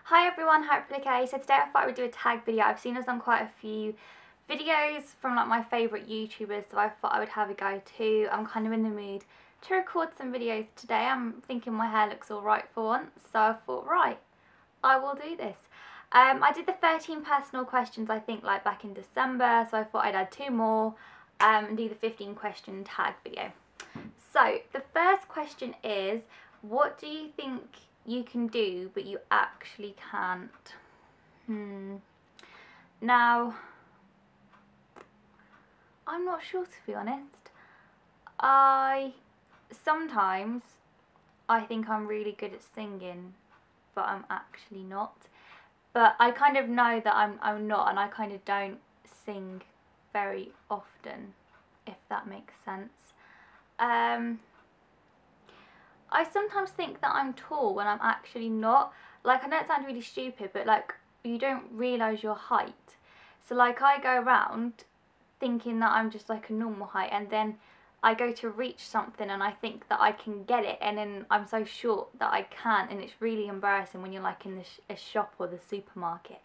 Hi everyone, hopefully okay. So today I thought I would do a tag video. I've seen us on quite a few videos from like my favourite YouTubers, so I thought I would have a go too. I'm kind of in the mood to record some videos today. I'm thinking my hair looks alright for once, so I thought, right, I will do this. I did the 13 personal questions I think like back in December, so I thought I'd add two more and do the 15 question tag video. So the first question is, what do you think you can do but you actually can't? Now, I'm not sure, to be honest. Sometimes I think I'm really good at singing, but I'm actually not. But I kind of know that I'm not, and I kind of don't sing very often, if that makes sense. I sometimes think that I'm tall when I'm actually not. Like, I know it sounds really stupid, but like, you don't realise your height. So like, I go around thinking that I'm just like a normal height, and then I go to reach something and I think that I can get it, and then I'm so short that I can't, and it's really embarrassing when you're like in a shop or the supermarket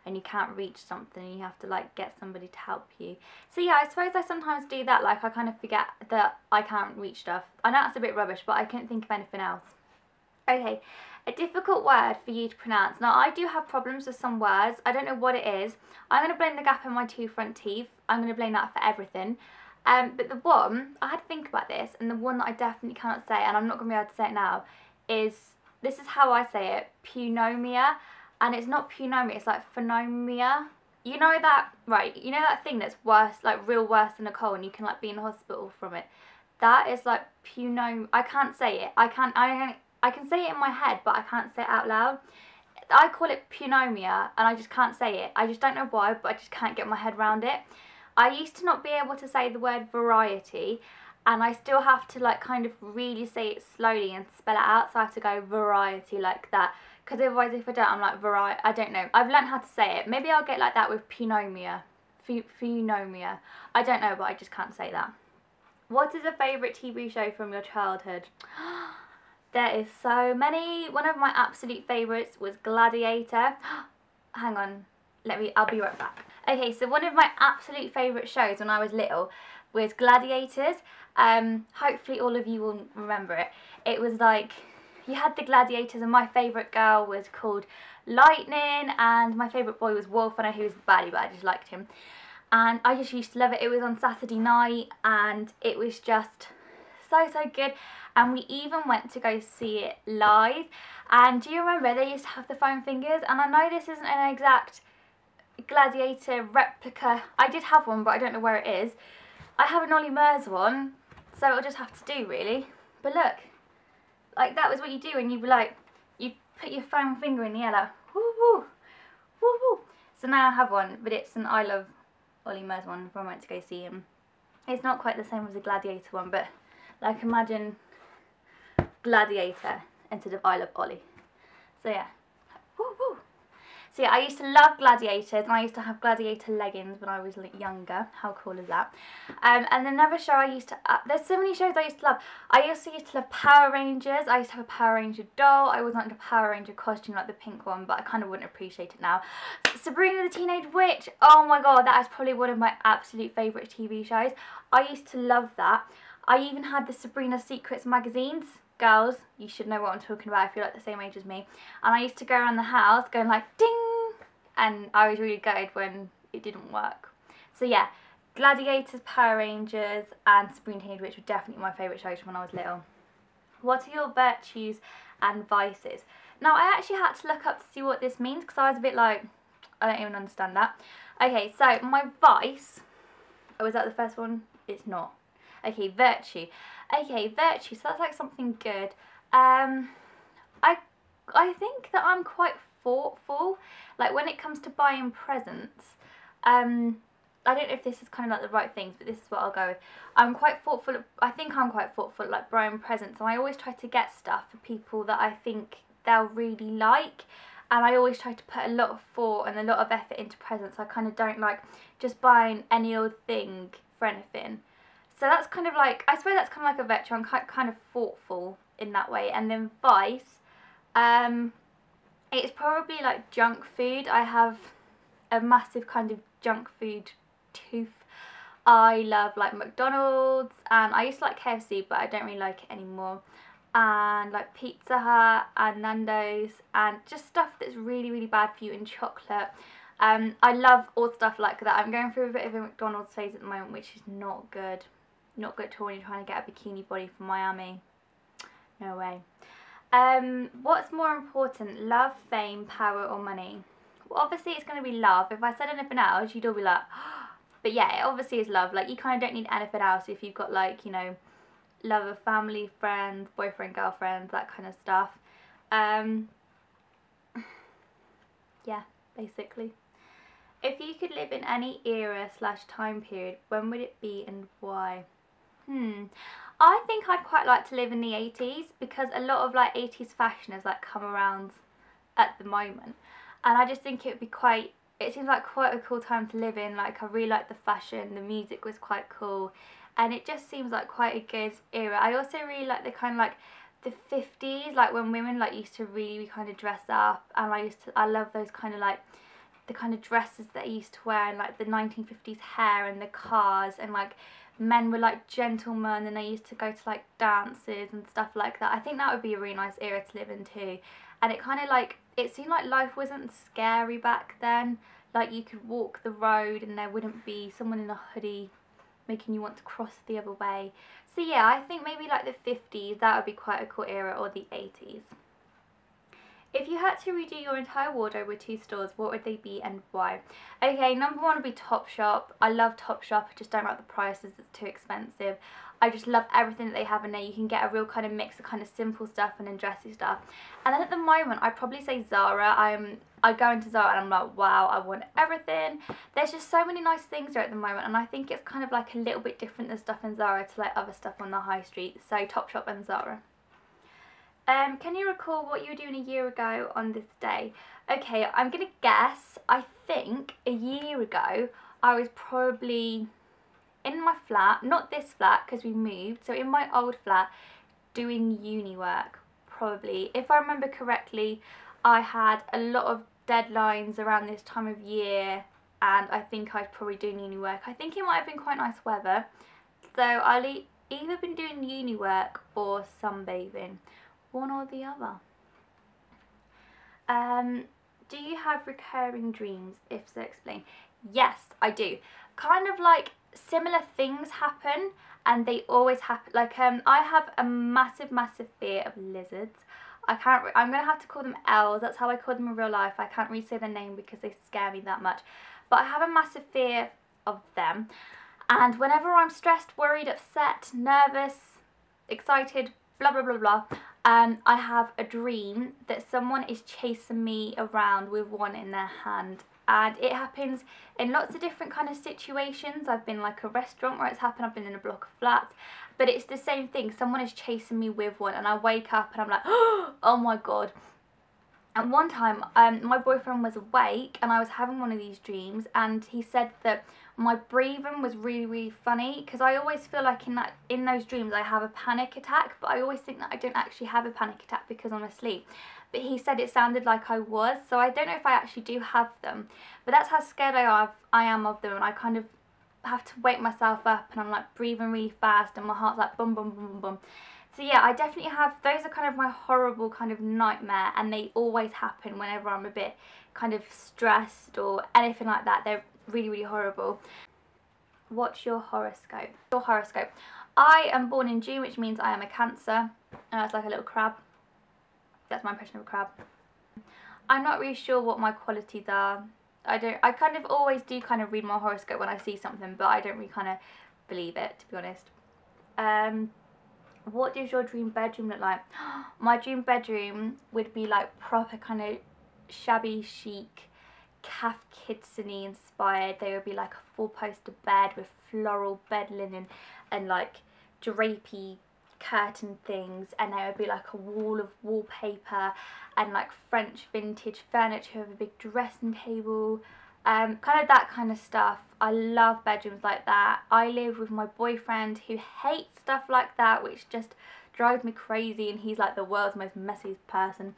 and you can't reach something and you have to like get somebody to help you. So yeah, I suppose I sometimes do that. Like, I kind of forget that I can't reach stuff. I know that's a bit rubbish, but I couldn't think of anything else. Okay, a difficult word for you to pronounce. Now, I do have problems with some words. I don't know what it is. I'm going to blame the gap in my two front teeth. I'm going to blame that for everything. But the one, I had to think about this, and the one that I definitely cannot say, and I'm not going to be able to say it now, is, this is how I say it, pneumonia. And it's not pneumonia, it's like phenomia. You know that, right, you know that thing that's worse, like real worse than a cold, and you can like be in hospital from it? That is like I can't say it. I can say it in my head, but I can't say it out loud. I call it pneumonia, and I just can't say it. I just don't know why, but I just can't get my head around it. I used to not be able to say the word variety, and I still have to like kind of really say it slowly and spell it out, so I have to go variety like that. Because otherwise, if I don't, I'm like variety. I don't know. I've learned how to say it. Maybe I'll get like that with pneumonia. Pneumonia. I don't know, but I just can't say that. What is a favourite TV show from your childhood? There is so many. One of my absolute favourites was Gladiator. Hang on. I'll be right back. Okay, so one of my absolute favourite shows when I was little was Gladiators. Hopefully all of you will remember it. It was like, you had the gladiators, and my favourite girl was called Lightning, and my favourite boy was Wolf. I know he was the baddie, but I just liked him. And I just used to love it. It was on Saturday night, and it was just so good. And we even went to go see it live. And do you remember they used to have the foam fingers? And I know this isn't an exact gladiator replica. I did have one, but I don't know where it is. I have an Ollie Murs one, so it'll just have to do really. But look, like, that was what you do, and you'd be like, you put your foam finger in the air like, woo woo, woo woo. So now I have one, but it's an I Love Ollie Murs one from I went to go see him. It's not quite the same as the Gladiator one, but like, imagine Gladiator instead of I Love Ollie. So yeah, woo woo. So yeah, I used to love Gladiators, and I used to have Gladiator leggings when I was younger. How cool is that? And another show I used to, there's so many shows I used to love. I also used to love Power Rangers. I used to have a Power Ranger doll. I wasn't like a Power Ranger costume like the pink one, but I kind of wouldn't appreciate it now. Sabrina the Teenage Witch. Oh my god, that is probably one of my absolute favourite TV shows. I used to love that. I even had the Sabrina Secrets magazines. Girls, you should know what I'm talking about if you're like the same age as me. And I used to go around the house going like ding, and I was really gutted when it didn't work. So yeah, Gladiators, Power Rangers and Sabrina Teenage Witch were definitely my favourite shows when I was little. What are your virtues and vices? Now, I actually had to look up to see what this means, because I was a bit like, I don't even understand that. Okay, so my vice, oh, was that the first one? It's not. Okay, virtue. Okay, virtue, so that's like something good. I think that I'm quite thoughtful. Like, when it comes to buying presents, I don't know if this is kind of like the right things, but this is what I'll go with. I'm quite thoughtful. I think I'm quite thoughtful, like buying presents, and I always try to get stuff for people that I think they'll really like. And I always try to put a lot of thought and a lot of effort into presents. I kind of don't like just buying any old thing for anything. So that's kind of like, I suppose that's kind of like a virtue. I'm kind of thoughtful in that way. And then vice, It's probably like junk food. I have a massive kind of junk food tooth. I love like McDonald's, and I used to like KFC, but I don't really like it anymore. And like Pizza Hut and Nando's, and just stuff that's really, really bad for you, and chocolate. I love all stuff like that. I'm going through a bit of a McDonald's phase at the moment, which is not good. Not good at all when you're trying to get a bikini body from Miami. No way. What's more important, love, fame, power, or money? Well, obviously it's going to be love. If I said anything else, you'd all be like, but yeah, it obviously is love. Like, you kind of don't need anything else if you've got, like, you know, love of family, friends, boyfriend, girlfriend, that kind of stuff. Yeah, basically. If you could live in any era / time period, when would it be and why? I think I'd quite like to live in the 80s, because a lot of like 80s fashion has like come around at the moment, and I just think it would be quite, it seems like quite a cool time to live in. Like, I really like the fashion, the music was quite cool, and it just seems like quite a good era. I also really like the kind of like the 50s, like when women like used to really kind of dress up, and I love those kind of like the kind of dresses that they used to wear, and like the 1950s hair and the cars, and like men were like gentlemen and they used to go to like dances and stuff like that. I think that would be a really nice era to live in too. And it kind of like, it seemed like life wasn't scary back then. Like, you could walk the road and there wouldn't be someone in a hoodie making you want to cross the other way. So yeah, I think maybe like the 50s, that would be quite a cool era, or the 80s. If you had to redo your entire wardrobe with 2 stores, what would they be and why? Okay, number 1 would be Topshop. I love Topshop, I just don't like the prices, it's too expensive. I just love everything that they have in there. You can get a real kind of mix of kind of simple stuff and then dressy stuff. And then at the moment, I'd probably say Zara. I go into Zara and I'm like, wow, I want everything. There's just so many nice things there at the moment, and I think it's kind of like a little bit different than stuff in Zara to like other stuff on the high street. So Topshop and Zara. Can you recall what you were doing a year ago on this day? Okay, I'm going to guess. I think a year ago I was probably in my flat, not this flat because we moved, so in my old flat doing uni work, probably. If I remember correctly, I had a lot of deadlines around this time of year, and I think I was probably doing uni work. I think it might have been quite nice weather, so I'll either been doing uni work or sunbathing. One or the other. Do you have recurring dreams? If so, explain. Yes, I do. Kind of like similar things happen, and they always happen. Like, I have a massive fear of lizards. I'm gonna have to call them elves. That's how I call them in real life. I can't really say their name because they scare me that much. But I have a massive fear of them, and whenever I'm stressed, worried, upset, nervous, excited, blah blah blah blah, I have a dream that someone is chasing me around with one in their hand, and it happens in lots of different kind of situations. I've been like a restaurant where it's happened, I've been in a block of flats, but it's the same thing. Someone is chasing me with one, and I wake up and I'm like, oh my god. And one time, my boyfriend was awake and I was having one of these dreams, and he said that my breathing was really funny, because I always feel like in those dreams I have a panic attack, but I always think that I don't actually have a panic attack because I'm asleep. But he said it sounded like I was, so I don't know if I actually do have them, but that's how scared I am of them, and I kind of have to wake myself up and I'm like breathing really fast and my heart's like boom boom boom boom boom. So yeah, I definitely have, those are kind of my horrible kind of nightmare, and they always happen whenever I'm a bit kind of stressed or anything like that. They're really horrible. What's your horoscope? Your horoscope. I am born in June, which means I am a Cancer. It's like a little crab. That's my impression of a crab. I'm not really sure what my qualities are. I kind of always do kind of read my horoscope when I see something, but I don't really kind of believe it, to be honest. What does your dream bedroom look like? My dream bedroom would be like proper kind of shabby chic, Cath Kidston-y inspired. They would be like a 4-poster bed with floral bed linen and like drapey curtain things, and there would be like a wall of wallpaper and like French vintage furniture with a big dressing table, kind of that kind of stuff. I love bedrooms like that. I live with my boyfriend who hates stuff like that, which just drives me crazy, and he's like the world's most messiest person.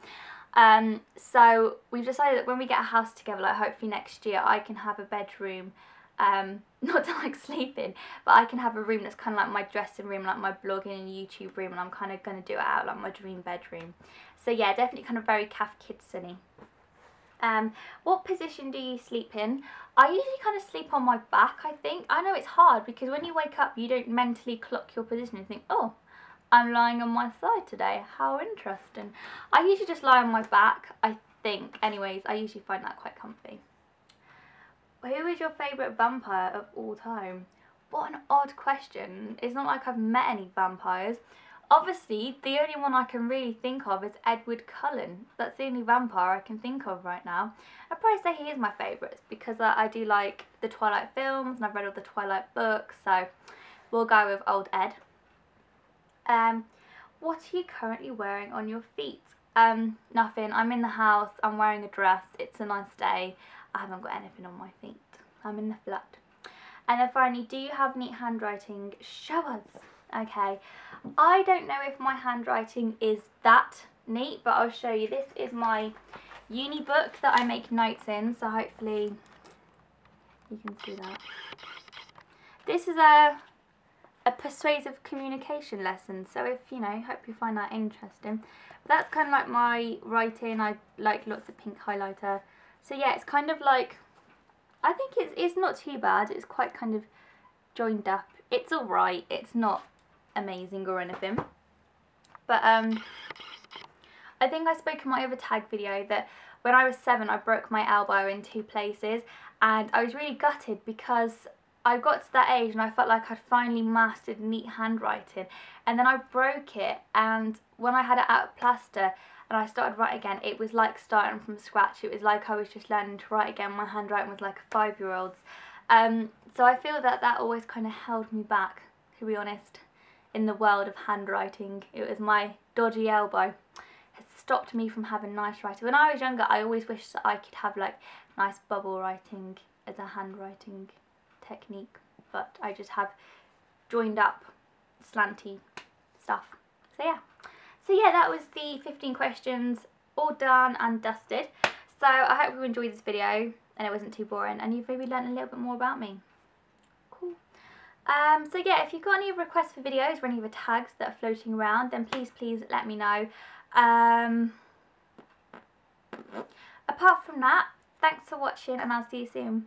So we've decided that when we get a house together, like hopefully next year, I can have a bedroom, not to like sleep in, but I can have a room that's kind of like my dressing room, like my blogging and YouTube room, and I'm kind of going to do it out like my dream bedroom. So yeah, definitely kind of very Cath Kidston-y. What position do you sleep in? I usually kind of sleep on my back, I think. I know it's hard because when you wake up, you don't mentally clock your position and think, oh, I'm lying on my side today. How interesting. I usually just lie on my back, I think. Anyways, I usually find that quite comfy. Who is your favourite vampire of all time? What an odd question. It's not like I've met any vampires. Obviously, the only one I can really think of is Edward Cullen. That's the only vampire I can think of right now. I'd probably say he is my favourite because I do like the Twilight films and I've read all the Twilight books, so we'll go with old Ed. What are you currently wearing on your feet? Nothing. I'm in the house. I'm wearing a dress. It's a nice day. I haven't got anything on my feet. I'm in the flat. And then finally, do you have neat handwriting? Show us. Okay. I don't know if my handwriting is that neat, but I'll show you. This is my uni book that I make notes in, so hopefully you can see that. This is a persuasive communication lesson, so if you know, hope you find that interesting. But that's kind of like my writing. I like lots of pink highlighter, so yeah, it's kind of like, I think it's not too bad. It's quite kind of joined up. It's alright. It's not amazing or anything, but I think I spoke in my other tag video that when I was 7 I broke my elbow in 2 places, and I was really gutted because I got to that age and I felt like I'd finally mastered neat handwriting, and then I broke it, and when I had it out of plaster and I started writing again, it was like starting from scratch. It was like I was just learning to write again. My handwriting was like a 5-year-old's. So I feel that that always kind of held me back, to be honest, in the world of handwriting. It was my dodgy elbow has stopped me from having nice writing. When I was younger, I always wished that I could have like nice bubble writing as a handwriting technique, but I just have joined up slanty stuff. So yeah, that was the 15 questions all done and dusted. So I hope you enjoyed this video and it wasn't too boring and you've maybe learned a little bit more about me. Cool. So yeah, if you've got any requests for videos or any other tags that are floating around, then please let me know. Apart from that, thanks for watching and I'll see you soon.